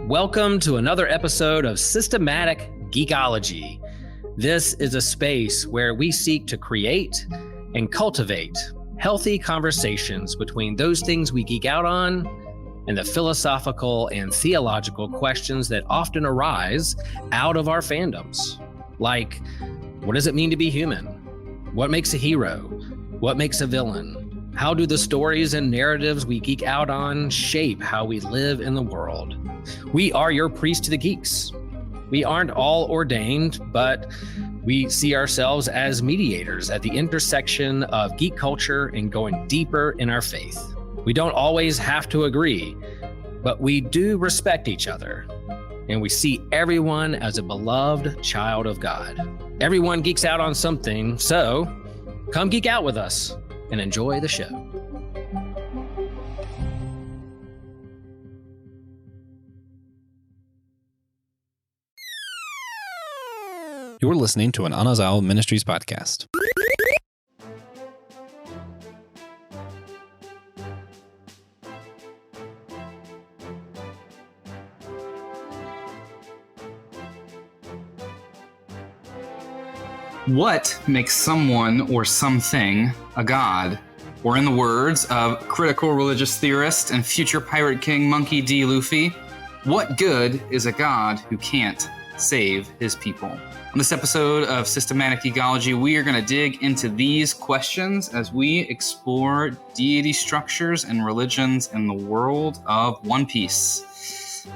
Welcome to another episode of Systematic Geekology. This is a space where we seek to create and cultivate healthy conversations between those things we geek out on and the philosophical and theological questions that often arise out of our fandoms. Like, what does it mean to be human? What makes a hero? What makes a villain? How do the stories and narratives we geek out on shape how we live in the world? We are your priest to the geeks. We aren't all ordained, but we see ourselves as mediators at the intersection of geek culture and going deeper in our faith. We don't always have to agree, but we do respect each other, and we see everyone as a beloved child of God. Everyone geeks out on something, so come geek out with us and enjoy the show. You're listening to an Anazal Ministries podcast. What makes someone or something a god? Or in the words of critical religious theorist and future pirate king Monkey D. Luffy, what good is a god who can't save his people? On this episode of Systematic Geekology, we are going to dig into these questions as we explore deity structures and religions in the world of One Piece.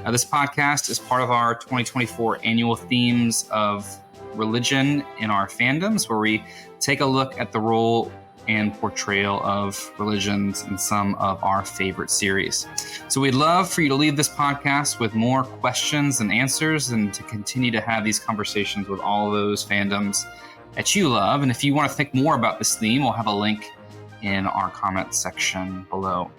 This podcast is part of our 2024 annual themes of religion in our fandoms, where we take a look at the role and portrayal of religions in some of our favorite series. So we'd love for you to leave this podcast with more questions and answers, and to continue to have these conversations with all those fandoms that you love. And if you want to think more about this theme, we'll have a link in our comment section below.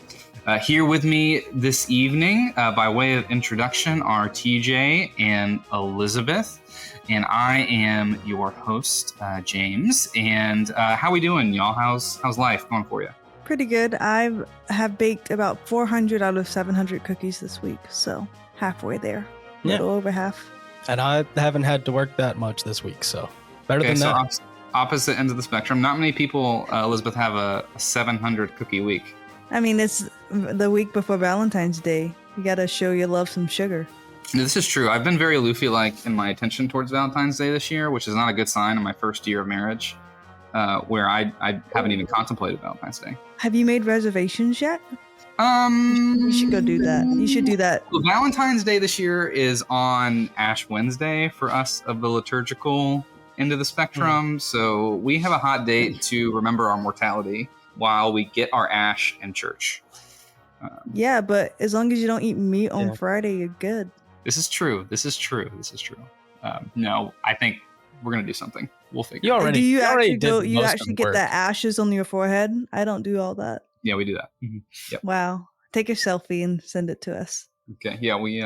Here with me this evening, by way of introduction, are TJ and Elizabeth. And I am your host, James. And how we doing, y'all? How's life going for you? Pretty good. I have baked about 400 out of 700 cookies this week, so halfway there. A little over half. And I haven't had to work that much this week, so better than that. Opposite ends of the spectrum. Not many people, Elizabeth, have a 700 cookie week. I mean, it's the week before Valentine's Day. You gotta show your love some sugar. This is true. I've been very Luffy-like in my attention towards Valentine's Day this year, which is not a good sign in my first year of marriage, where I haven't even contemplated Valentine's Day. Have you made reservations yet? You should go do that. You should do that. Well, Valentine's Day this year is on Ash Wednesday for us of the liturgical end of the spectrum. So we have a hot date to remember our mortality while we get our Ash in church. Yeah, but as long as you don't eat meat on Friday, you're good. This is true. No, I think we're going to do something. We'll figure it out. Do you actually get the ashes on your forehead? I don't do all that. Yeah, we do that. Mm-hmm. Yep. Wow. Take a selfie and send it to us. Okay. Yeah, we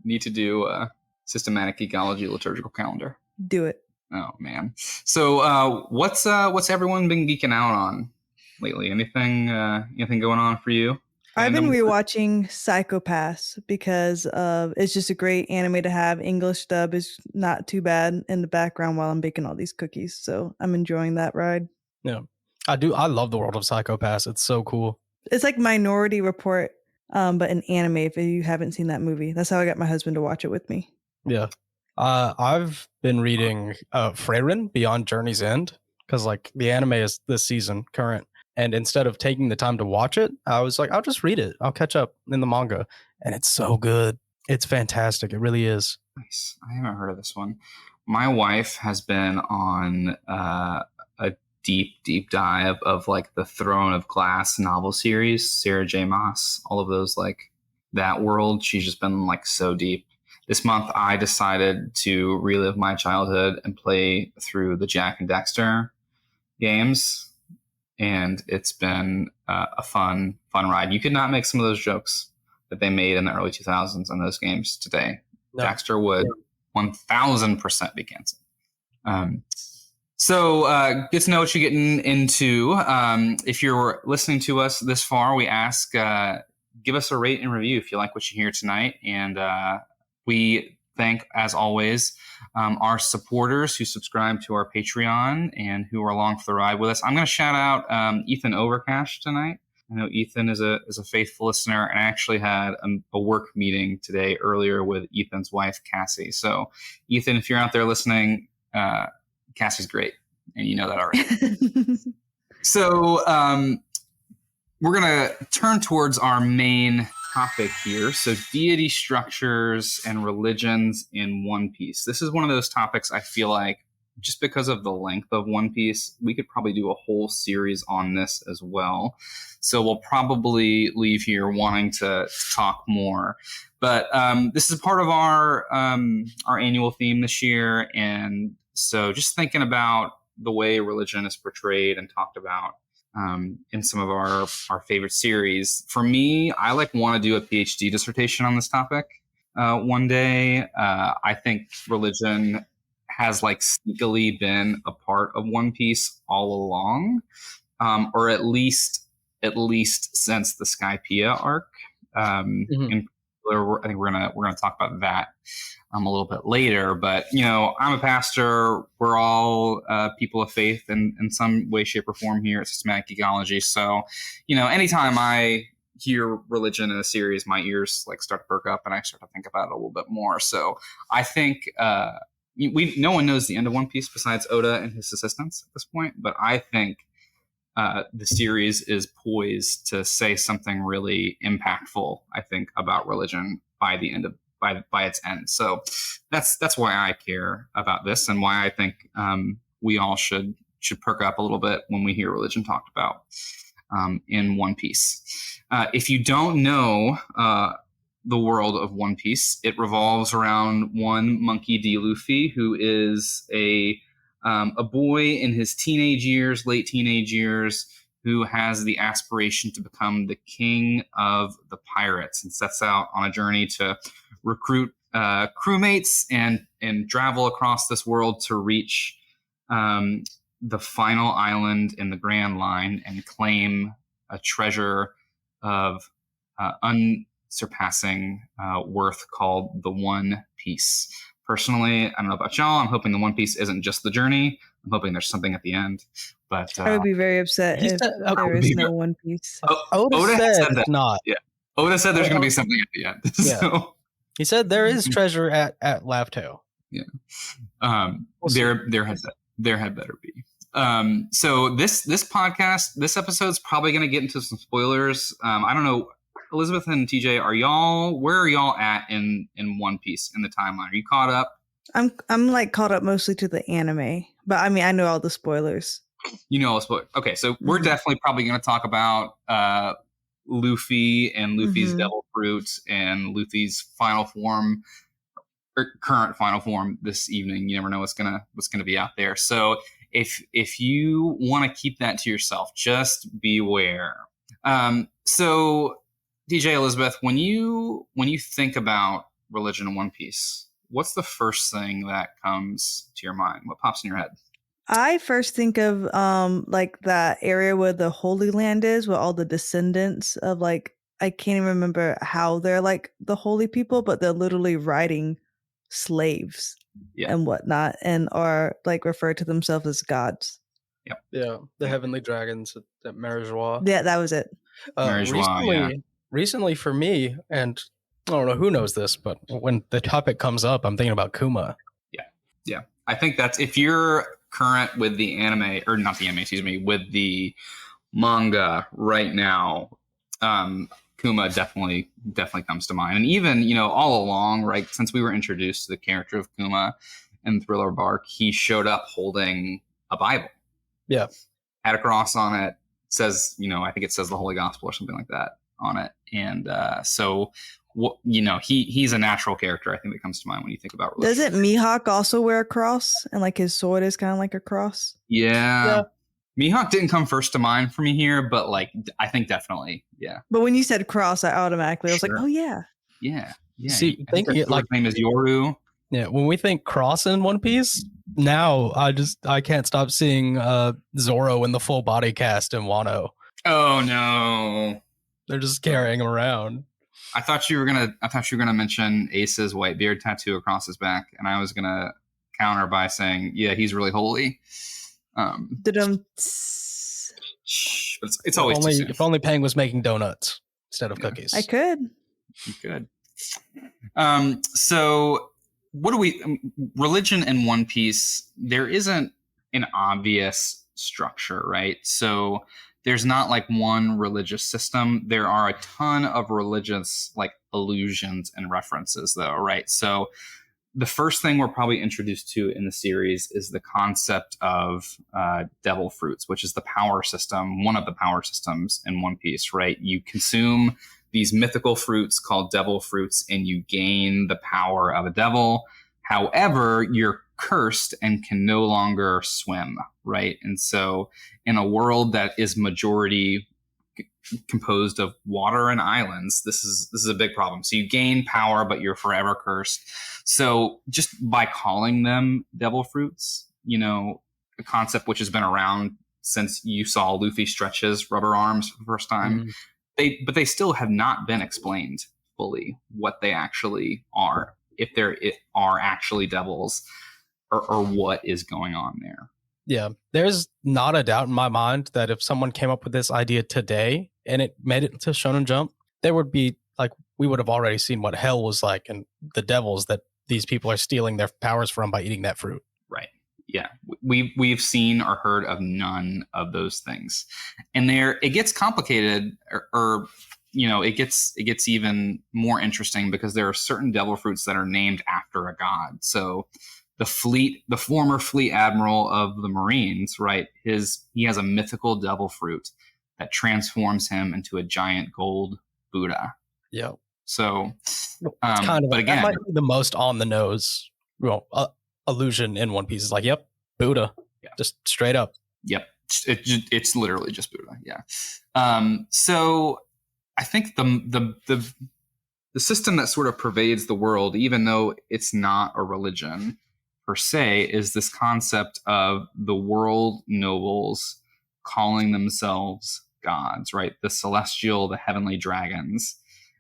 need to do a Systematic Geekology liturgical calendar. Do it. Oh, man. So what's everyone been geeking out on lately? Anything going on for you? I've been rewatching Psycho-Pass because it's just a great anime to have. English dub is not too bad in the background while I'm baking all these cookies. So I'm enjoying that ride. Yeah, I do. I love the world of Psycho-Pass. It's so cool. It's like Minority Report, but an anime if you haven't seen that movie. That's how I got my husband to watch it with me. Yeah. I've been reading Freyrin Beyond Journey's End because like the anime is this season current. And instead of taking the time to watch it, I was like, I'll just read it. I'll catch up in the manga. And it's so good. It's fantastic. It really is. Nice. I haven't heard of this one. My wife has been on a deep dive of like the Throne of Glass novel series, Sarah J. Maas, all of those, like that world. She's just been like so deep. This month, I decided to relive my childhood and play through the Jack and Dexter games. And it's been a fun ride. You could not make some of those jokes that they made in the early 2000s on those games today. No. Dexter would 1000% be canceled. So get to know what you're getting into. If you're listening to us this far, we ask give us a rate and review if you like what you hear tonight. And we thank, as always, our supporters who subscribe to our Patreon and who are along for the ride with us. I'm going to shout out Ethan Overcash tonight. I know Ethan is a faithful listener, and I actually had a work meeting today earlier with Ethan's wife, Cassie. So, Ethan, if you're out there listening, Cassie's great, and you know that already. So, we're going to turn towards our main topic here. So, deity structures and religions in One Piece. This is one of those topics I feel like, just because of the length of One Piece, we could probably do a whole series on this as well. So we'll probably leave here wanting to talk more. But this is part of our annual theme this year. And so just thinking about the way religion is portrayed and talked about in some of our favorite series. For me, I want to do a PhD dissertation on this topic one day. I think religion has sneakily been a part of One Piece all along, or at least since the Skypiea arc. In particular, I think we're gonna talk about that a little bit later. But I'm a pastor. We're all people of faith in some way, shape, or form here at Systematic Geekology. So anytime I hear religion in a series, my ears start to perk up, and I start to think about it a little bit more. So I think. No one knows the end of One Piece besides Oda and his assistants at this point, but I think the series is poised to say something really impactful, I think, about religion by the end of by its end. So that's why I care about this, and why I think we all should perk up a little bit when we hear religion talked about in One Piece. If you don't know the world of One Piece, it revolves around one Monkey D. Luffy, who is a boy in his late teenage years, who has the aspiration to become the king of the pirates, and sets out on a journey to recruit crewmates and travel across this world to reach the final island in the Grand Line and claim a treasure of surpassing worth called the One Piece. Personally, I don't know about y'all. I'm hoping the One Piece isn't just the journey. I'm hoping there's something at the end. But I would be very upset if there is no One Piece. Oda said that. Not. Yeah. Oda said there's going to be something at the end. Yeah. So, he said there is treasure at Laugh Tale. Yeah. There had better be. So this podcast, this episode's probably going to get into some spoilers. I don't know. Elizabeth and TJ, where are y'all at in One Piece in the timeline? Are you caught up? I'm caught up mostly to the anime, but I mean I know all the spoilers. You know all the spoilers. Okay, so we're definitely probably going to talk about Luffy and Luffy's Devil Fruit and Luffy's final form or current final form this evening. You never know what's gonna be out there. So if you want to keep that to yourself, just beware. So DJ, Elizabeth, when you think about religion in One Piece, what's the first thing that comes to your mind? What pops in your head? I first think of that area where the Holy Land is, where all the descendants of I can't even remember how they're the holy people, but they're literally riding slaves and whatnot, and are referred to themselves as gods. Yep. Yeah, the heavenly dragons at Marijois. Yeah, that was it. Recently for me, and I don't know who knows this, but when the topic comes up, I'm thinking about Kuma. Yeah. I think that's, if you're current with the anime, or not the anime, excuse me, with the manga right now, Kuma definitely comes to mind. And even, all along, right, since we were introduced to the character of Kuma in Thriller Bark, he showed up holding a Bible. Yeah. Had a cross on it, says, I think it says the Holy Gospel or something like that on it. And he's a natural character, I think, that comes to mind when you think about religion. Doesn't Mihawk also wear a cross, and his sword is kind of like a cross? Yeah. Mihawk didn't come first to mind for me here, but I think definitely, yeah. But when you said cross, I automatically was like, oh yeah. Yeah. See, thinking it name is Yoru. Yeah, when we think cross in One Piece, now I can't stop seeing Zoro in the full body cast in Wano. Oh no. They're just carrying him around. I thought you were gonna mention Ace's white beard tattoo across his back, and I was gonna counter by saying, yeah, he's really holy. Dum. But it's always too soon. If only Pang was making donuts instead of cookies. I could. You could. So what do we? Religion in One Piece, there isn't an obvious structure, right? So there's not like one religious system. There are a ton of religious like allusions and references, though, right? So the first thing we're probably introduced to in the series is the concept of devil fruits, which is the power system, one of the power systems in One Piece, right? You consume these mythical fruits called devil fruits, and you gain the power of a devil. However, you're cursed and can no longer swim, right? And so in a world that is majority composed of water and islands, this is a big problem. So you gain power, but you're forever cursed. So just by calling them devil fruits, a concept which has been around since you saw Luffy stretch his rubber arms for the first time, but they still have not been explained fully what they actually are, if there are actually devils, or what is going on there. Yeah, there's not a doubt in my mind that if someone came up with this idea today and it made it to Shonen Jump, there would be like, we would have already seen what hell was like and the devils that these people are stealing their powers from by eating that fruit. Right. Yeah. We've seen or heard of none of those things. And it gets complicated or it gets even more interesting because there are certain devil fruits that are named after a god. So the former fleet admiral of the Marines, right? He has a mythical devil fruit that transforms him into a giant gold Buddha. Yeah. So, but again, that might be the most on the nose, allusion in One Piece. Is like, yep, Buddha, just straight up. Yep, it's literally just Buddha. Yeah. So I think the system that sort of pervades the world, even though it's not a religion per se, is this concept of the world nobles calling themselves gods, right? The celestial, the heavenly dragons.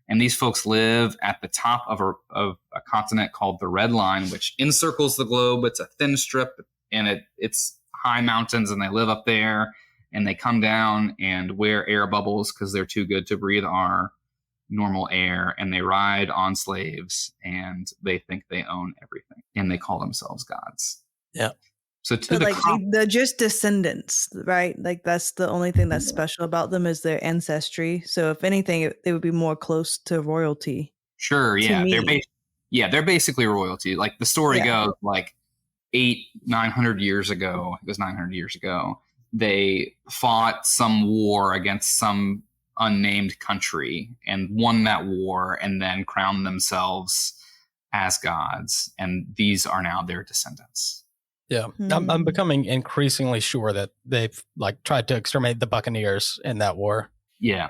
And these folks live at the top of a continent called the Red Line, which encircles the globe. It's a thin strip, and it's high mountains, and they live up there, and they come down and wear air bubbles because they're too good to breathe our normal air, and they ride on slaves, and they think they own everything, and they call themselves gods. Yeah. So they're just descendants, right? Like that's the only thing that's special about them is their ancestry. So if anything, they would be more close to royalty. Sure, yeah, they're basically royalty. Like the story goes, like 900 years ago. It was 900 years ago. They fought some war against some unnamed country and won that war, and then crowned themselves as gods. And these are now their descendants. Yeah, I'm becoming increasingly sure that they've like tried to exterminate the Buccaneers in that war. Yeah,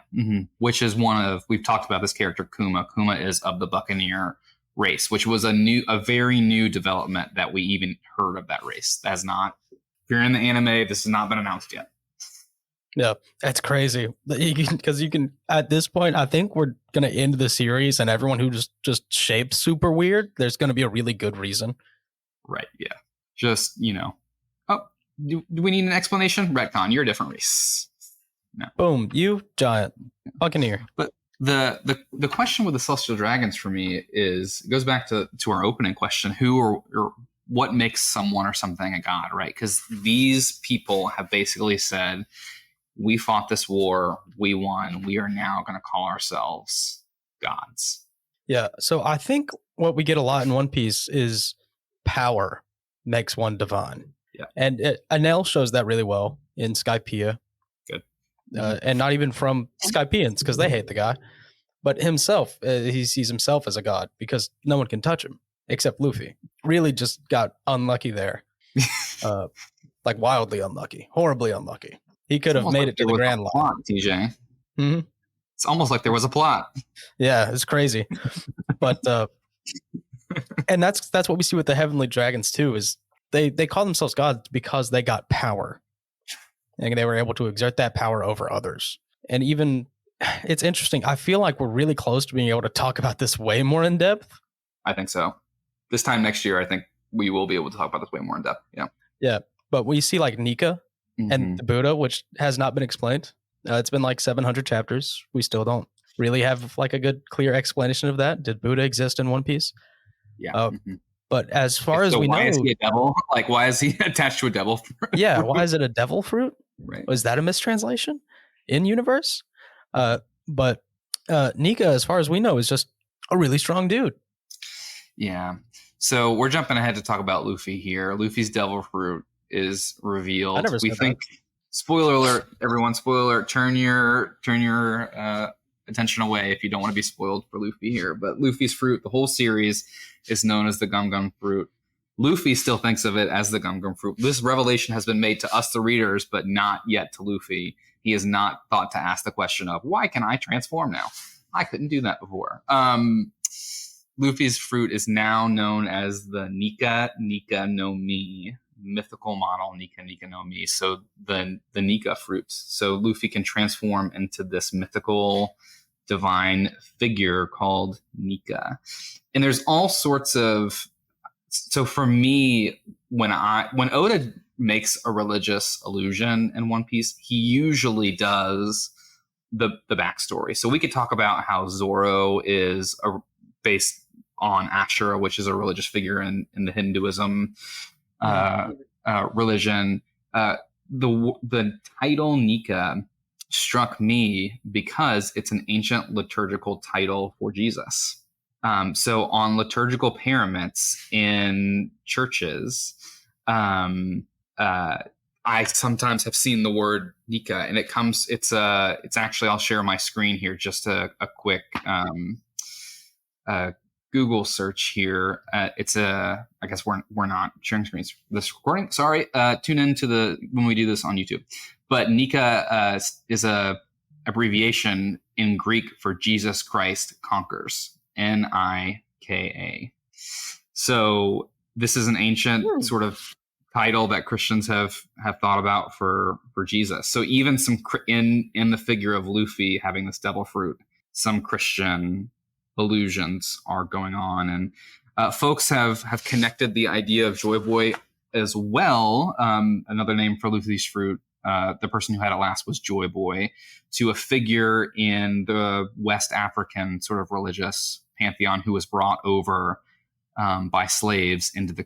which is we've talked about this character Kuma. Kuma is of the Buccaneer race, which was a very new development that we even heard of that race. That's not, if you're in the anime, this has not been announced yet. Yeah, that's crazy. Because you can, at this point, I think we're going to end the series, and everyone who just shapes super weird, there's going to be a really good reason. Right, yeah. Just, do we need an explanation? Retcon, you're a different race. No. Boom, you giant Buccaneer. But the question with the Celestial Dragons for me it goes back to our opening question, who or what makes someone or something a god, right? Because these people have basically said, we fought this war, we won, we are now going to call ourselves gods. Yeah, so I think what we get a lot in One Piece is power makes one divine. Yeah. And Anel shows that really well in Skypiea. Good. And not even from Skypeans, because they hate the guy, but himself, he sees himself as a god because no one can touch him except Luffy. Really just got unlucky there. Like wildly unlucky, horribly unlucky. He could have made it to the Grand Line. Plot, TJ. Mm-hmm. It's almost like there was a plot. Yeah, it's crazy. But and that's what we see with the Heavenly Dragons too, is they call themselves gods because they got power. And they were able to exert that power over others. And even it's interesting. I feel like we're really close to being able to talk about this way more in depth. I think so. This time next year, I think we will be able to talk about this way more in depth. Yeah. Yeah. But we see like Nika and the Buddha, which has not been explained. It's been like 700 chapters. We still don't really have like a good, clear explanation of that. Did Buddha exist in One Piece? Yeah. But as far as we know, why is he a devil? Like, why is he attached to a devil fruit? Yeah, why is it a devil fruit? Right. Was that a mistranslation in universe? But Nika, as far as we know, is just a really strong dude. Yeah. So we're jumping ahead to talk about Luffy here. Luffy's devil fruit is revealed. I never said think. Spoiler alert, everyone! Spoiler alert. Turn your attention away if you don't want to be spoiled for Luffy here. But Luffy's fruit, the whole series, is known as the Gum Gum fruit. Luffy still thinks of it as the Gum Gum fruit. This revelation has been made to us, the readers, but not yet to Luffy. He has not thought to ask the question of, why can I transform now? I couldn't do that before. Luffy's fruit is now known as the Nika Nika no Mi, mythical model Nika Nika no Mi. So the Nika fruits. So Luffy can transform into this mythical divine figure called Nika. And there's all sorts of, so for me, when Oda makes a religious allusion in One Piece, he usually does the backstory. So we could talk about how Zoro is based on Ashura, which is a religious figure in the Hinduism religion. The title Nika struck me because it's an ancient liturgical title for Jesus. So on liturgical pyramids in churches, I sometimes have seen the word Nika, and it's actually, I'll share my screen here, just a quick Google search here. I guess we're not sharing screens for this recording. Sorry. Tune in to when we do this on YouTube. But Nika is a abbreviation in Greek for Jesus Christ conquers. Nika. So this is an ancient sort of title that Christians have thought about for Jesus. So even in the figure of Luffy having this devil fruit, some Christian allusions are going on, and folks have connected the idea of Joy Boy as well. Another name for Luffy's fruit, the person who had it last was Joy Boy, to a figure in the West African sort of religious pantheon who was brought over by slaves into the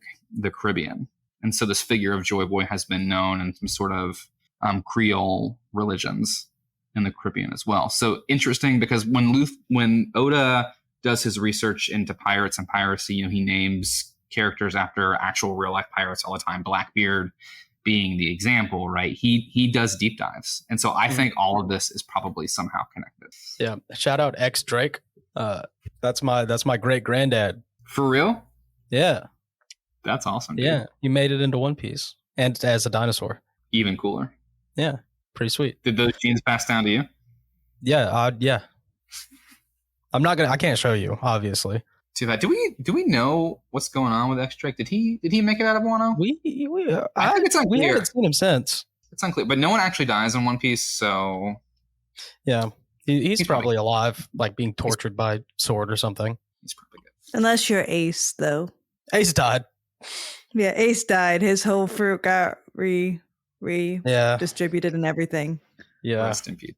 Caribbean. And so this figure of Joy Boy has been known in some sort of Creole religions in the Caribbean as well. So interesting, because when Oda does his research into pirates and piracy, he names characters after actual real life pirates all the time, Blackbeard being the example, right? He does deep dives. And so I think all of this is probably somehow connected. Yeah. Shout out X Drake. That's my great granddad. For real? Yeah. That's awesome. Dude. Yeah. You made it into One Piece and as a dinosaur. Even cooler. Yeah. Pretty sweet. Did those genes pass down to you? Yeah. Yeah. I can't show you, obviously. Too bad. Do we know what's going on with X Drake? Did he make it out of Wano? I think it's unclear. We haven't seen him since. It's unclear, but no one actually dies in One Piece, so yeah, he's probably alive, like being tortured by sword or something. He's probably good. Unless you're Ace, though. Ace died. Yeah, Ace died. His whole fruit got distributed and everything. Yeah. Rest in peace.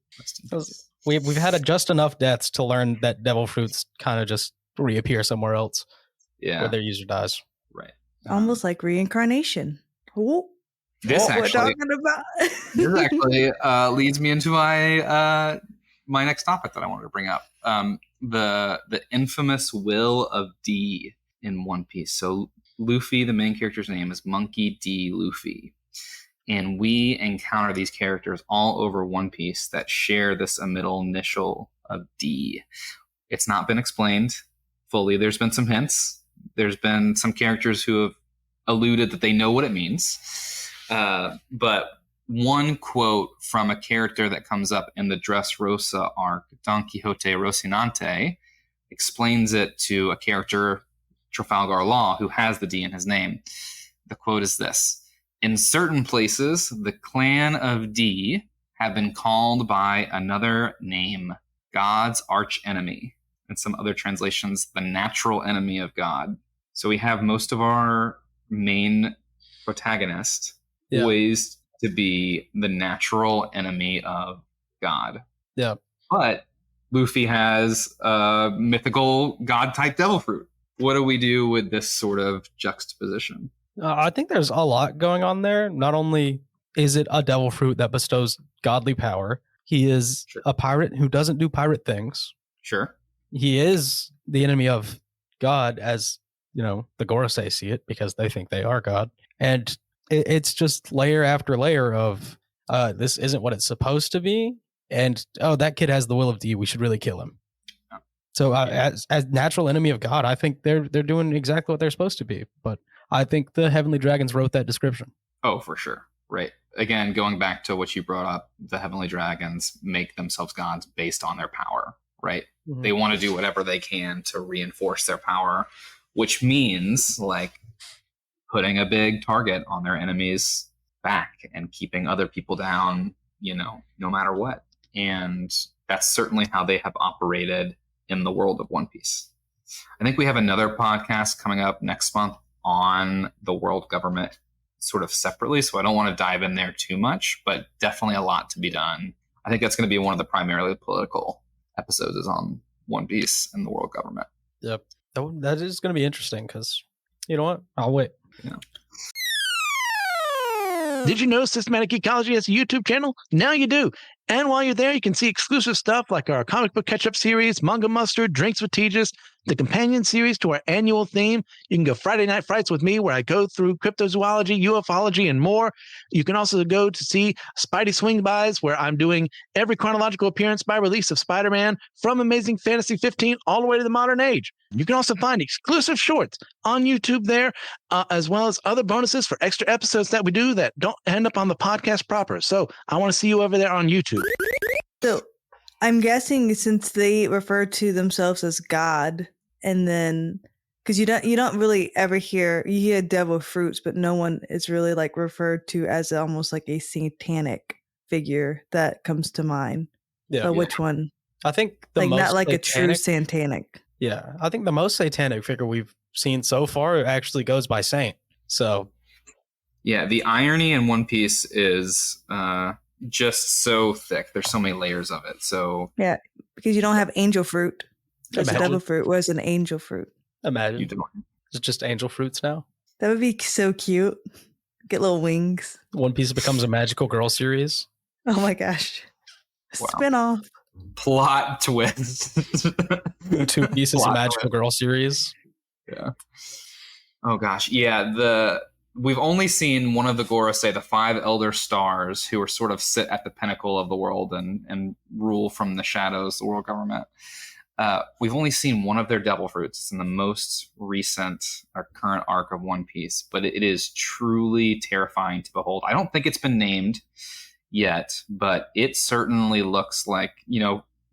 We've had just enough deaths to learn that devil fruits kind of just reappear somewhere else. Yeah. Where their user dies. Right. Almost like reincarnation. This actually leads me into my next topic that I wanted to bring up. The infamous will of D in One Piece. So Luffy, the main character's name is Monkey D. Luffy. And we encounter these characters all over One Piece that share this middle initial of D. It's not been explained fully. There's been some hints. There's been some characters who have alluded that they know what it means. But one quote from a character that comes up in the Dressrosa arc, Don Quixote Rocinante, explains it to a character, Trafalgar Law, who has the D in his name. The quote is this: "In certain places, the clan of D have been called by another name, God's archenemy. In some other translations, the natural enemy of God. So we have most of our main protagonist poised to be the natural enemy of God. Yeah. But Luffy has a mythical god-type devil fruit. What do we do with this sort of juxtaposition? I think there's a lot going on there. Not only is it a devil fruit that bestows godly power, he is a pirate who doesn't do pirate things. Sure. He is the enemy of God, as the Gorosei see it, because they think they are God. And it's just layer after layer of this isn't what it's supposed to be. And that kid has the will of D. We should really kill him. So as natural enemy of God, I think they're doing exactly what they're supposed to be. But I think the Heavenly Dragons wrote that description. Oh, for sure. Right. Again, going back to what you brought up, the Heavenly Dragons make themselves gods based on their power, right? Mm-hmm. They want to do whatever they can to reinforce their power, which means like putting a big target on their enemies' back and keeping other people down, no matter what. And that's certainly how they have operated in the world of One Piece. I think we have another podcast coming up next month on the world government sort of separately, so I don't want to dive in there too much, but definitely a lot to be done. I think that's going to be one of the primarily political episodes is on One Piece and the world government. Yep. That is going to be interesting because, you know what? I'll wait. Yeah. Did you know Systematic Ecology has a YouTube channel? Now you do. And while you're there, you can see exclusive stuff like our comic book catch-up series, Manga Mustard, Drinks with Tejas, the companion series to our annual theme. You can go Friday Night Frights with me, where I go through cryptozoology, ufology, and more. You can also go to see Spidey Swing-Bys, where I'm doing every chronological appearance by release of Spider-Man from Amazing Fantasy 15 all the way to the modern age. You can also find exclusive shorts on YouTube there, as well as other bonuses for extra episodes that we do that don't end up on the podcast proper. So I want to see you over there on YouTube. So I'm guessing since they refer to themselves as God, and then because you don't really ever hear devil fruits, but no one is really like referred to as almost like a satanic figure that comes to mind. Yeah. So which one? I think like not like satanic, a true satanic. Yeah, I think the most satanic figure we've seen so far actually goes by Saint. So, yeah, the irony in One Piece is just so thick. There's so many layers of it. So yeah, because you don't have angel fruit. That's a Imagine. devil fruit. Was an angel fruit. Imagine. You don't. It's just angel fruits now. That would be so cute. Get little wings. One Piece becomes a magical girl series. Oh my gosh. Wow. Spin-off. Plot twist. 2 pieces of magical girl series. Yeah. Oh gosh. Yeah. We've only seen one of the Gorosei, the 5 elder stars, who are sort of sit at the pinnacle of the world and rule from the shadows, the world government. We've only seen one of their devil fruits. It's in the most recent or current arc of One Piece, but it is truly terrifying to behold. I don't think it's been named yet, but it certainly looks like,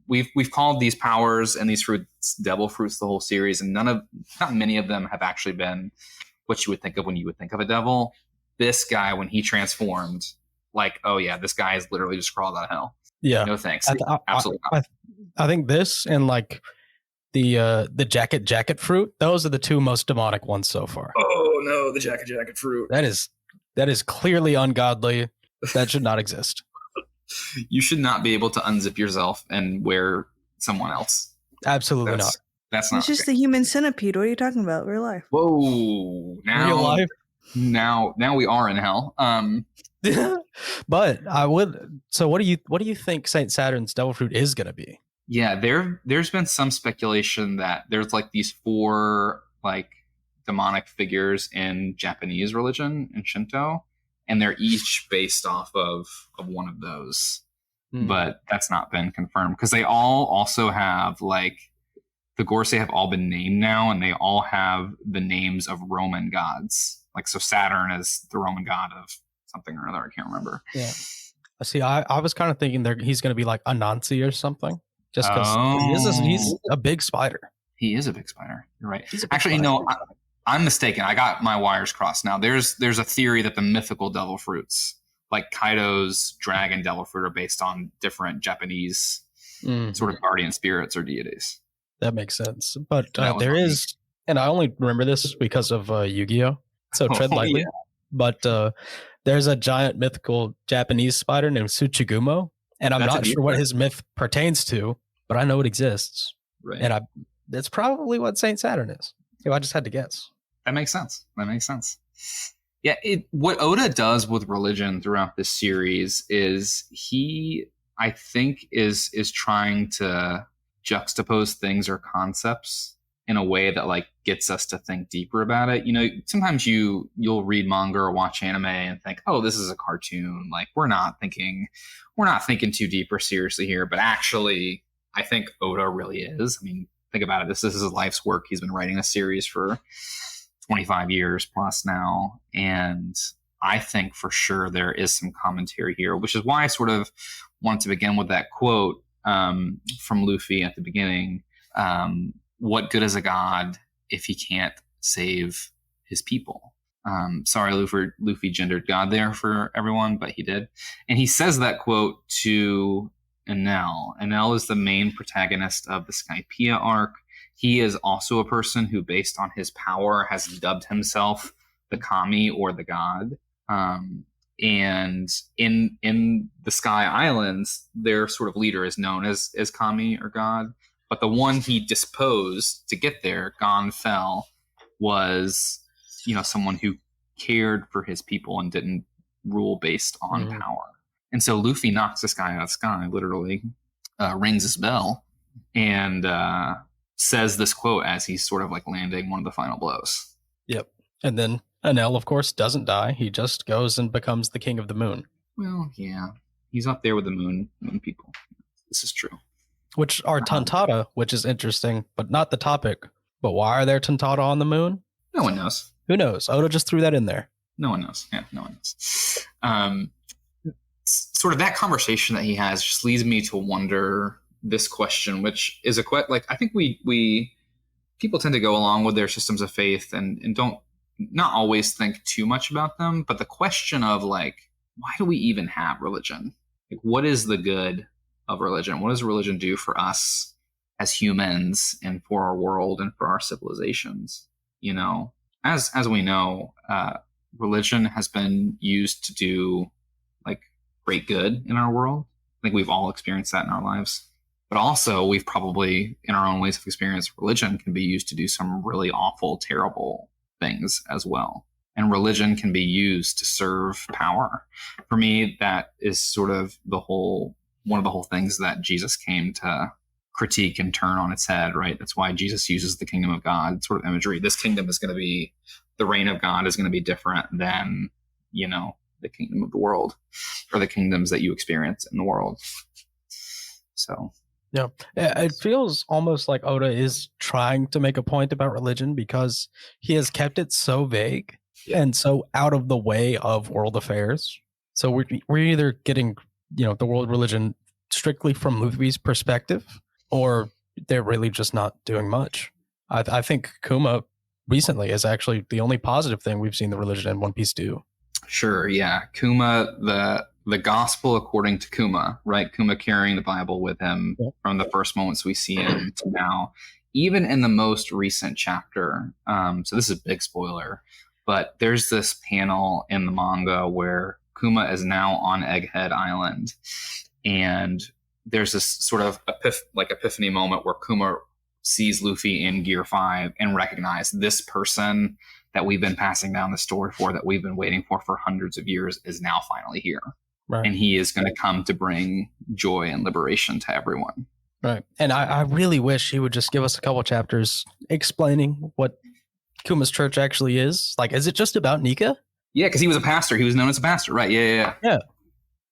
we've called these powers and these fruits devil fruits the whole series, and not many of them have actually been what you would think of when you would think of a devil. This guy, when he transformed, like, oh yeah, this guy is literally just crawled out of hell. Yeah. No thanks. Absolutely not. I think this and like the jacket fruit, those are the 2 most demonic ones so far. Oh no, the jacket fruit. That is clearly ungodly. That should not exist. You should not be able to unzip yourself and wear someone else. Absolutely not. That's not. It's just the human centipede. What are you talking about? Real life. Whoa! Real life. Now we are in hell. But I would. So what do you think Saint Saturn's devil fruit is going to be? Yeah, there's been some speculation that there's like these 4 like demonic figures in Japanese religion and Shinto, and they're each based off of one of those. But that's not been confirmed because they all also have like the Gorosei have all been named now, and they all have the names of Roman gods. Like, so Saturn is the Roman god of something or another. I can't remember. Yeah. See, I was kind of thinking he's going to be like Anansi or something, just because he's a big spider. He is a big spider. You're right. Actually, no, I'm mistaken. I got my wires crossed now. There's a theory that the mythical devil fruits like Kaido's dragon devil fruit are based on different Japanese sort of guardian spirits or deities. That makes sense. But That was there funny. is, and I only remember this because of Yu-Gi-Oh! So tread lightly. Yeah. But there's a giant mythical Japanese spider named Tsuchigumo, and I'm That's not sure what his myth pertains to, but I know it exists. Right. And that's probably what Saint Saturn is. I just had to guess. That makes sense. Yeah, what Oda does with religion throughout this series is he, I think, is trying to juxtapose things or concepts in a way that like gets us to think deeper about it. You know, sometimes you'll read manga or watch anime and think, oh, this is a cartoon. Like we're not thinking too deep or seriously here. But actually, I think Oda really is. I mean, think about it. This is his life's work. He's been writing a series for 25 years plus now. And I think for sure there is some commentary here, which is why I sort of wanted to begin with that quote from Luffy at the beginning. What good is a god if he can't save his people? Sorry, Luffy gendered God there for everyone, but he did. And he says that quote to Enel. Enel is the main protagonist of the Skypiea arc. He is also a person who, based on his power, has dubbed himself the Kami or the God. And in the Sky Islands, their sort of leader is known as Kami or God. But the one he disposed to get there, Gon Fell, was, you know, someone who cared for his people and didn't rule based on power. And so Luffy knocks this guy out of the sky, literally rings his bell, and says this quote as he's sort of like landing one of the final blows. Yep. And then Enel, of course, doesn't die. He just goes and becomes the king of the moon. Well, yeah. He's up there with the moon people. This is true. Which are Tantata, which is interesting, but not the topic. But why are there Tantata on the moon? No one knows. Who knows? Oda just threw that in there. No one knows. Yeah, no one knows. Sort of that conversation that he has just leads me to wonder this question, which is like I think we people tend to go along with their systems of faith and don't not always think too much about them. But the question of like, why do we even have religion? Like, what is the good of religion? What does religion do for us as humans and for our world and for our civilizations? You know, as we know, religion has been used to do like great good in our world. I think we've all experienced that in our lives. But also, we've probably, in our own ways of experience, religion can be used to do some really awful, terrible things as well. And religion can be used to serve power. For me, that is sort of one of the whole things that Jesus came to critique and turn on its head, right? That's why Jesus uses the kingdom of God sort of imagery. This kingdom is going to be, the reign of God is going to be different than, you know, the kingdom of the world or the kingdoms that you experience in the world. So... yeah, it feels almost like Oda is trying to make a point about religion because he has kept it so vague and so out of the way of world affairs. So we're either getting, you know, the world religion strictly from Luffy's perspective, or they're really just not doing much. I think Kuma recently is actually the only positive thing we've seen the religion in One Piece do. Sure, yeah. Kuma, the gospel according to Kuma, right? Kuma carrying the Bible with him from the first moments we see him to now. Even in the most recent chapter, so this is a big spoiler, but there's this panel in the manga where Kuma is now on Egghead Island, and there's this sort of epiphany moment where Kuma sees Luffy in Gear 5 and recognizes this person that we've been passing down the story for, that we've been waiting for hundreds of years, is now finally here. Right. And he is going to come to bring joy and liberation to everyone. Right. And I really wish he would just give us a couple chapters explaining what Kuma's church actually is. Like, is it just about Nika? Yeah, because he was a pastor. He was known as a pastor. Right. Yeah.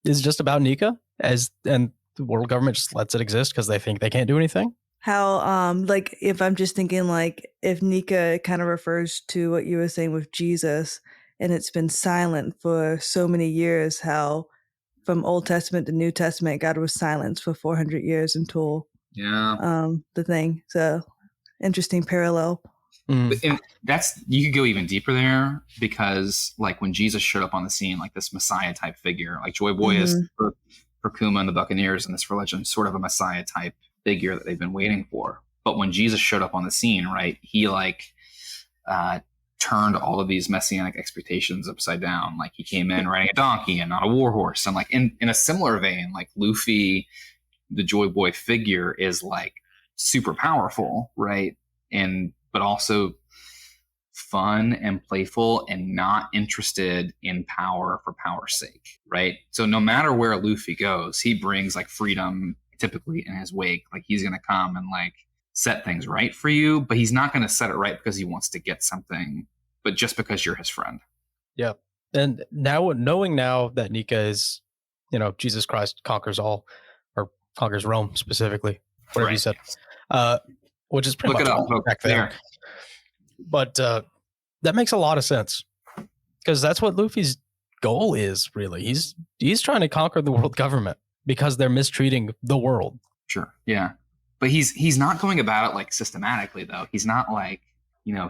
Is it just about Nika? And the world government just lets it exist because they think they can't do anything? How, like, if I'm just thinking, like, if Nika kind of refers to what you were saying with Jesus, and it's been silent for so many years, how from Old Testament to New Testament, God was silent for 400 years until the thing. So, interesting parallel. And that's, you could go even deeper there, because like when Jesus showed up on the scene, like this Messiah type figure, like Joy Boy is for Kuma and the Buccaneers in this religion, sort of a Messiah type figure that they've been waiting for. But when Jesus showed up on the scene, right, he like turned all of these messianic expectations upside down. Like he came in riding a donkey and not a war horse. And like in a similar vein, like Luffy, the Joy Boy figure, is like super powerful, right? But also fun and playful and not interested in power for power's sake, right? So no matter where Luffy goes, he brings like freedom typically in his wake. Like he's going to come and like set things right for you, but he's not going to set it right because he wants to get something, but just because you're his friend. Yeah. And now, knowing now that Nika is, Jesus Christ conquers all, or conquers Rome specifically, whatever you said, which is pretty Look much it up, all back there. But that makes a lot of sense, because that's what Luffy's goal is, really. He's trying to conquer the world government because they're mistreating the world. Sure. Yeah. But he's not going about it like systematically, though. He's not like,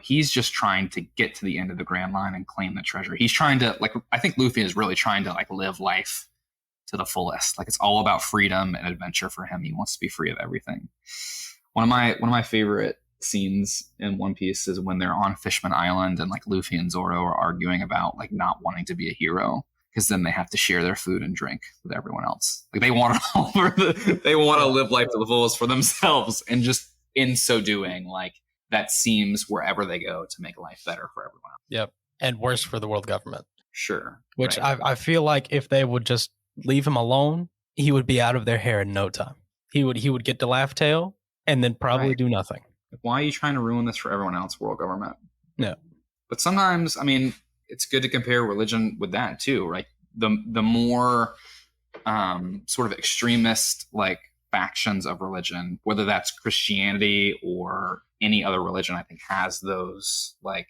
he's just trying to get to the end of the Grand Line and claim the treasure. He's trying to, like, I think Luffy is really trying to like live life to the fullest. Like it's all about freedom and adventure for him. He wants to be free of everything. One of my favorite scenes in One Piece is when they're on Fishman Island and like Luffy and Zoro are arguing about like not wanting to be a hero, because then they have to share their food and drink with everyone else. Like they want it all they want to live life to the fullest for themselves, and just in so doing, like that seems wherever they go to make life better for everyone else. Yep. And worse for the world government. Sure. Which right. I feel like if they would just leave him alone, he would be out of their hair in no time. He would get to Laugh Tale and then probably do nothing. Why are you trying to ruin this for everyone else, world government? Yeah. But sometimes, I mean, it's good to compare religion with that too, right? The more sort of extremist like factions of religion, whether that's Christianity or any other religion, I think has those like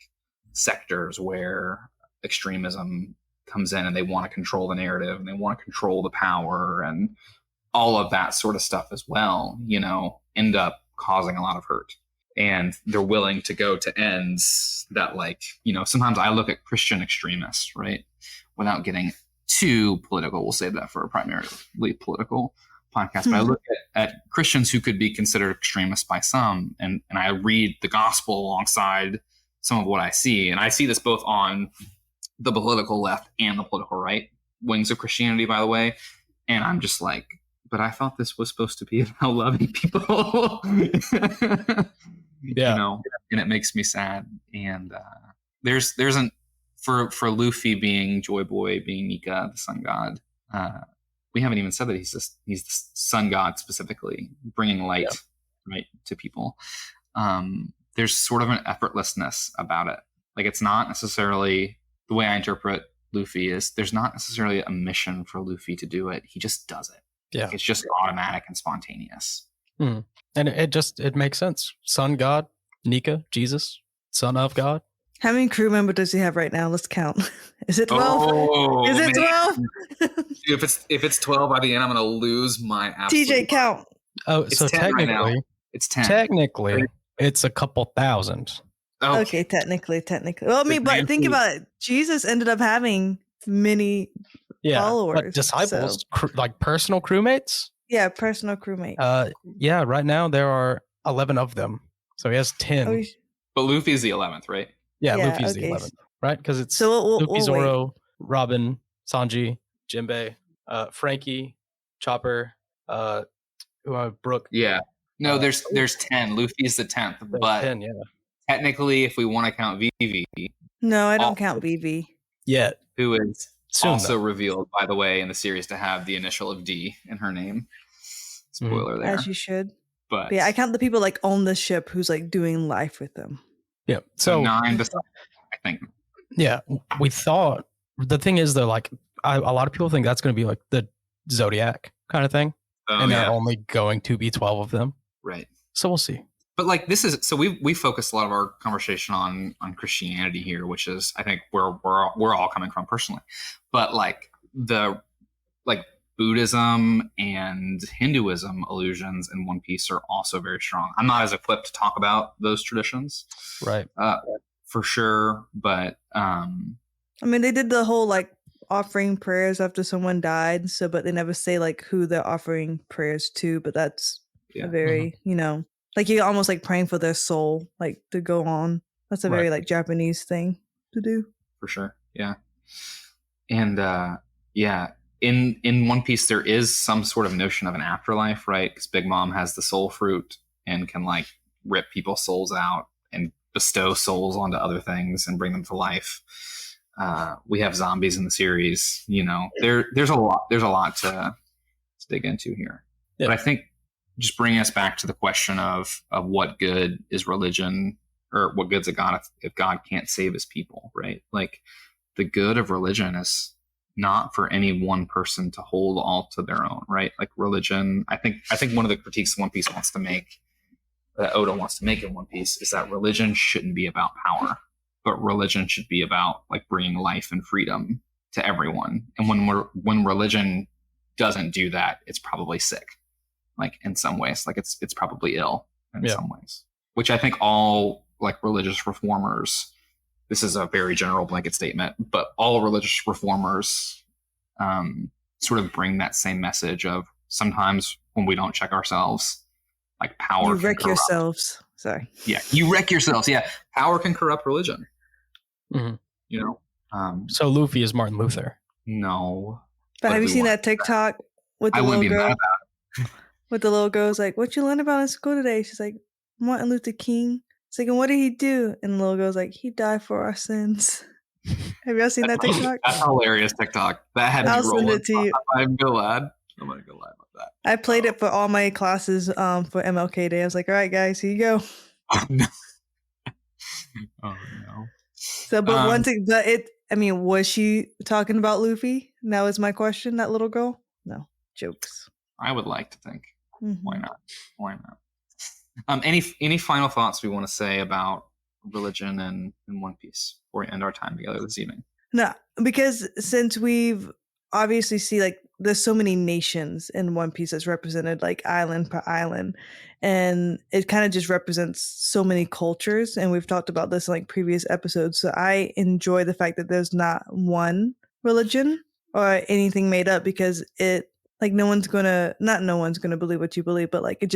sectors where extremism comes in and they want to control the narrative and they want to control the power and all of that sort of stuff as well, end up causing a lot of hurt. And they're willing to go to ends that, like, sometimes I look at Christian extremists, right? Without getting too political, we'll save that for a primarily political podcast. But I look at Christians who could be considered extremists by some, and I read the gospel alongside some of what I see. And I see this both on the political left and the political right wings of Christianity, by the way. And I'm just like, but I thought this was supposed to be about loving people. Yeah. And it makes me sad. And there's for Luffy being Joy Boy, being Nika, the sun god. We haven't even said that he's the sun god specifically, bringing light right to people. There's sort of an effortlessness about it. Like it's not necessarily, the way I interpret Luffy is there's not necessarily a mission for Luffy to do it. He just does it. Yeah. Like it's just automatic and spontaneous. And it makes sense. Sun God, Nika, Jesus, son of God. How many crew members does he have right now? Let's count. Is it 12? Oh, Is it 12? If it's 12 by the end, I'm going to lose my absolute TJ, count. Oh, It's so 10 right now. technically, It's 10. technically, it's a couple thousand. Oh, Okay, technically. Well, I mean, but think about it. Jesus ended up having many followers. But disciples, so- like personal crewmates. Yeah, personal crewmate. Yeah, right now there are 11 of them. So he has 10. Oh, but Luffy's the 11th, right? Yeah, Yeah, Luffy's the okay. 11th, right? Because it's So Luffy, we'll wait. Zoro, Robin, Sanji, Jinbei, Frankie, Chopper, Brooke. Yeah. No, there's 10. Luffy's the 10th, There's but 10, yeah. technically, if we want to count Vivi, No, I don't Oh. count BV. Yeah, who is soon. also though. revealed, by the way, in the series to have the initial of D in her name. Spoiler there. As you should. But But yeah, I count the people like on the ship who's like doing life with them. Yeah, so so 9 to, I think. yeah, we thought the thing is though, like a lot of people think that's going to be like the Zodiac kind of thing, Oh, and yeah. they're only going to be 12 of them. Right. So we'll see. But like this is, so we focus a lot of our conversation on Christianity here, which is I think where we're all coming from personally. But like Buddhism and Hinduism allusions in One Piece are also very strong. I'm not as equipped to talk about those traditions, Right. for sure, but I mean, they did the whole like offering prayers after someone died, so but they never say like who they're offering prayers to, but that's Yeah. a very, like you're almost like praying for their soul, like to go on. That's a very Right. like Japanese thing to do. for sure. Yeah. And yeah, in One Piece there is some sort of notion of an afterlife, right? Because Big Mom has the soul fruit and can like rip people's souls out and bestow souls onto other things and bring them to life. We have zombies in the series. There's a lot to dig into here. Yeah. But I think just bringing us back to the question of what good is religion, or what good's a God if God can't save his people, right? Like, the good of religion is not for any one person to hold all to their own, right? Like religion, I think one of the critiques One Piece wants to make, that Oda wants to make in One Piece, is that religion shouldn't be about power, but religion should be about like bringing life and freedom to everyone. And when religion doesn't do that, it's probably sick, like in some ways, like it's probably ill in some ways, which I think all like religious reformers, this is a very general blanket statement, but all religious reformers sort of bring that same message of sometimes when we don't check ourselves, like power. You wreck yourselves. Sorry. Yeah, you wreck yourselves. Yeah, power can corrupt religion. Mm-hmm. So Luffy is Martin Luther. No. But have you seen that TikTok with the little girl? With the little girl's like, "What you learn about in school today?" She's like, "Martin Luther King." It's like, "And what did he do?" And the little girl's like, "He died for our sins." Have y'all seen that TikTok? That's hilarious TikTok. That had I'll me rolling. send it to you. I'm gonna lie about that. I played it for all my classes for MLK Day. I was like, "All right, guys, here you go." Oh no. Oh no. So, but one thing, was she talking about Luffy? Now is my question. That little girl? No, jokes. I would like to think. Mm-hmm. Why not? Any final thoughts we want to say about religion and One Piece before we end our time together this evening? No, because since we've obviously see like there's so many nations in One Piece that's represented, like island per island, and it kind of just represents so many cultures, and we've talked about this in like previous episodes. So I enjoy the fact that there's not one religion or anything made up, because it like no one's gonna believe what you believe, but like it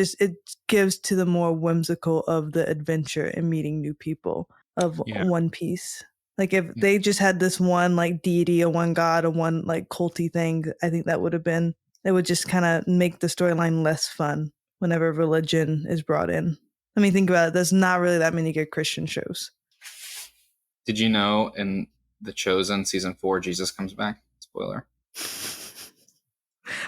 gives to the more whimsical of the adventure and meeting new people of One Piece. Like if they just had this one like deity or one god or one like culty thing, I think it would just kind of make the storyline less fun whenever religion is brought in. I mean, think about it. There's not really that many good Christian shows. Did you know in The Chosen season 4, Jesus comes back? Spoiler.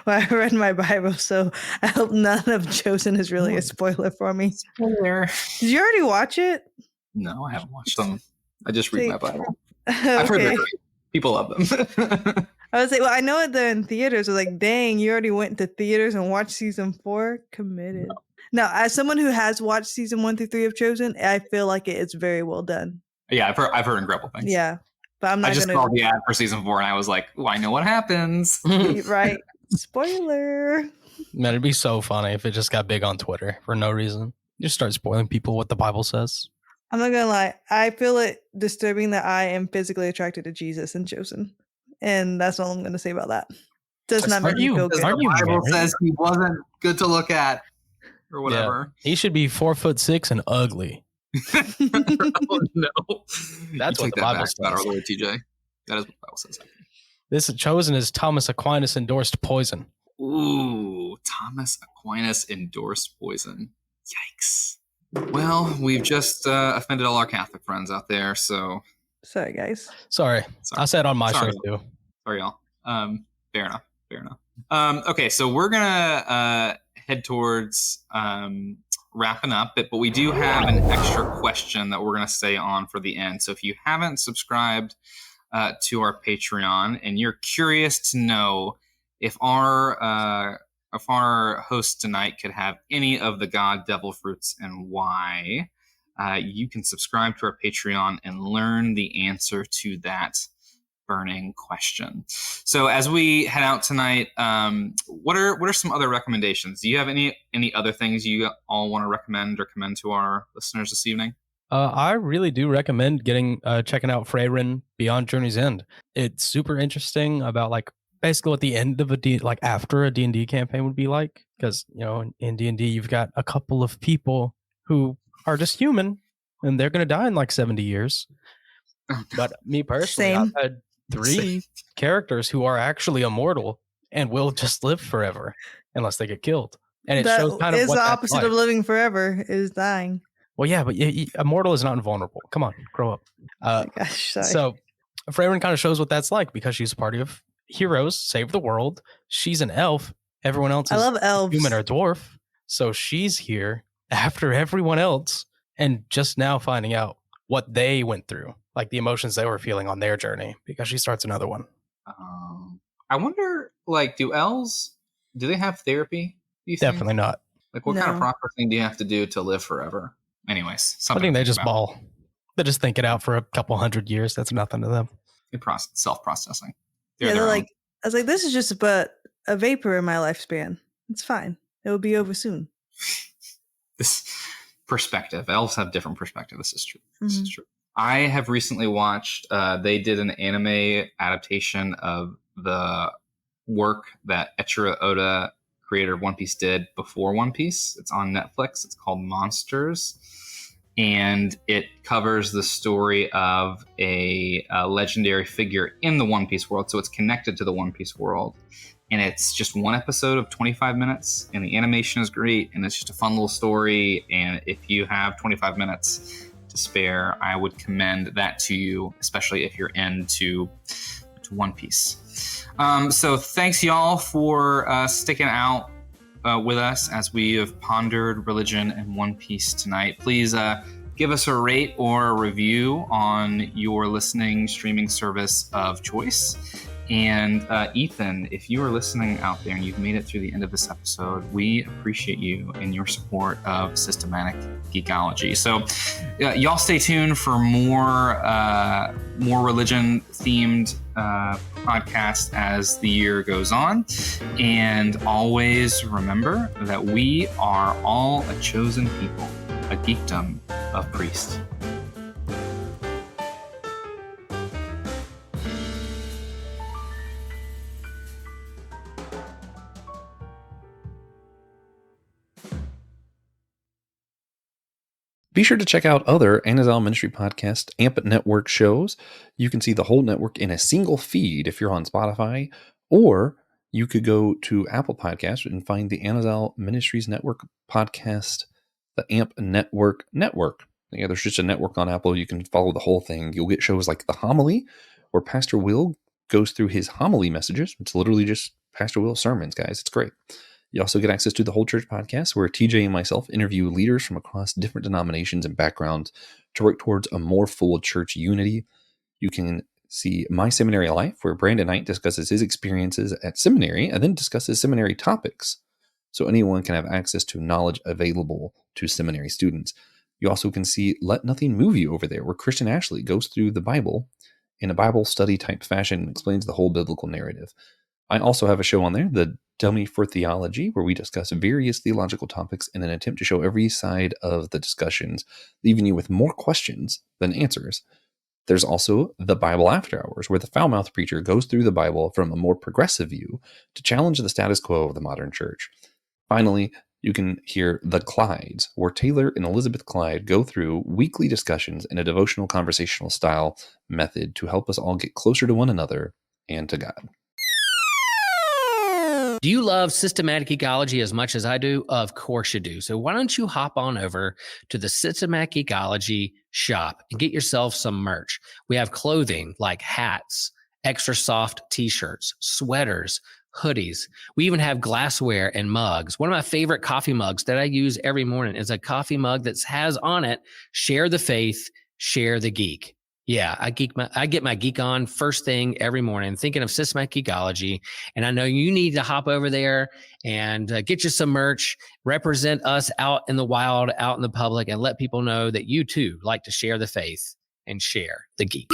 Well, I read my Bible, so I hope none of Chosen is really a spoiler for me. Spoiler. Did you already watch it? No, I haven't watched them. I just read my Bible. Okay. I've heard they're great. People love them. I was like, well, I know they're in theaters. I was like, dang, you already went to theaters and watched season 4? Committed. No. Now, as someone who has watched season 1 through 3 of Chosen, I feel like it's very well done. Yeah, I've heard incredible things. Yeah, but I'm not. I just saw the ad for season 4 and I was like, oh, I know what happens. Right. Spoiler. Man, it'd be so funny if it just got big on Twitter for no reason. You just start spoiling people what the Bible says. I'm not gonna lie. I feel it disturbing that I am physically attracted to Jesus and Chosen, and that's all I'm gonna say about that. Does not make me feel good. The Bible says he wasn't good to look at, or whatever. Yeah. He should be 4'6" and ugly. Oh no, that's what the Bible says. Our Lord TJ. That is what the Bible says. This Chosen is Thomas Aquinas endorsed poison. Ooh, Thomas Aquinas endorsed poison. Yikes. Well, we've just offended all our Catholic friends out there, so... Sorry, guys. Sorry. I said on my show, too. Sorry, y'all. Fair enough. Okay, so we're going to head towards wrapping up, but we do have an extra question that we're going to stay on for the end. So if you haven't subscribed to our Patreon and you're curious to know if our host tonight could have any of the God Devil fruits and why, you can subscribe to our Patreon and learn the answer to that burning question. So as we head out tonight, what are some other recommendations? Do you have any other things you all want to recommend or commend to our listeners this evening? I really do recommend checking out Freyrin Beyond Journey's End. It's super interesting about like basically what the end of after a D&D campaign would be like, because in D&D you've got a couple of people who are just human and they're going to die in like 70 years. But me personally, Same. I've had 3 characters who are actually immortal and will just live forever unless they get killed. And it That shows kind of is what the that's opposite like. of living forever, is dying. Well, yeah, but immortal is not invulnerable. Come on, grow up. Oh my gosh, sorry. So Freyrin kind of shows what that's like because she's a party of heroes, save the world. She's an elf. Everyone else I is love elves. human or dwarf. So she's here after everyone else and just now finding out what they went through, like the emotions they were feeling on their journey, because she starts another one. I wonder, like, do elves, do they have therapy? Do you think? Definitely not. Like, what kind of No. processing do you have to do to live forever? Anyways, I something think to they think just about. ball. They just think it out for a couple hundred years. That's nothing to them. Self-processing. Yeah, they're like, I was like, this is just but a vapor in my lifespan. It's fine. It will be over soon. This perspective. Elves have different perspective. This is true. This is true. I have recently watched, they did an anime adaptation of the work that Eiichiro Oda, creator of One Piece, did before One Piece. It's on Netflix. It's called Monsters. And it covers the story of a legendary figure in the One Piece world. So it's connected to the One Piece world. And it's just one episode of 25 minutes. And the animation is great. And it's just a fun little story. And if you have 25 minutes to spare, I would commend that to you, especially if you're into One Piece. So thanks, y'all, for sticking out with us as we have pondered religion and One Piece tonight. Please give us a rate or a review on your listening streaming service of choice. And Ethan, if you are listening out there and you've made it through the end of this episode, we appreciate you and your support of Systematic Geekology. So y'all stay tuned for more religion-themed podcasts as the year goes on. And always remember that we are all a chosen people, a geekdom of priests. Be sure to check out other Anazal Ministry Podcast AMP Network shows. You can see the whole network in a single feed if you're on Spotify, or you could go to Apple Podcasts and find the Anazal Ministries Network podcast, the AMP Network. Yeah, there's just a network on Apple. You can follow the whole thing. You'll get shows like The Homily, where Pastor Will goes through his homily messages. It's literally just Pastor Will's sermons, guys. It's great. You also get access to the Whole Church podcast, where TJ and myself interview leaders from across different denominations and backgrounds to work towards a more full church unity. You can see My Seminary Life, where Brandon Knight discusses his experiences at seminary and then discusses seminary topics, so anyone can have access to knowledge available to seminary students. You also can see Let Nothing Move You over there, where Christian Ashley goes through the Bible in a Bible study type fashion and explains the whole biblical narrative. I also have a show on there, The Dummy for Theology, where we discuss various theological topics in an attempt to show every side of the discussions, leaving you with more questions than answers. There's also The Bible After Hours, where the foul-mouthed preacher goes through the Bible from a more progressive view to challenge the status quo of the modern church. Finally, you can hear The Clydes, where Taylor and Elizabeth Clyde go through weekly discussions in a devotional conversational style method to help us all get closer to one another and to God. Do you love systematic ecology as much as I do? Of course you do. So why don't you hop on over to the Systematic Ecology shop and get yourself some merch. We have clothing like hats, extra soft t-shirts, sweaters, hoodies. We even have glassware and mugs. One of my favorite coffee mugs that I use every morning is a coffee mug that has on it, share the faith, share the geek. Yeah, I get my geek on first thing every morning, thinking of systematic ecology. And I know you need to hop over there and get you some merch, represent us out in the wild, out in the public, and let people know that you too like to share the faith and share the geek.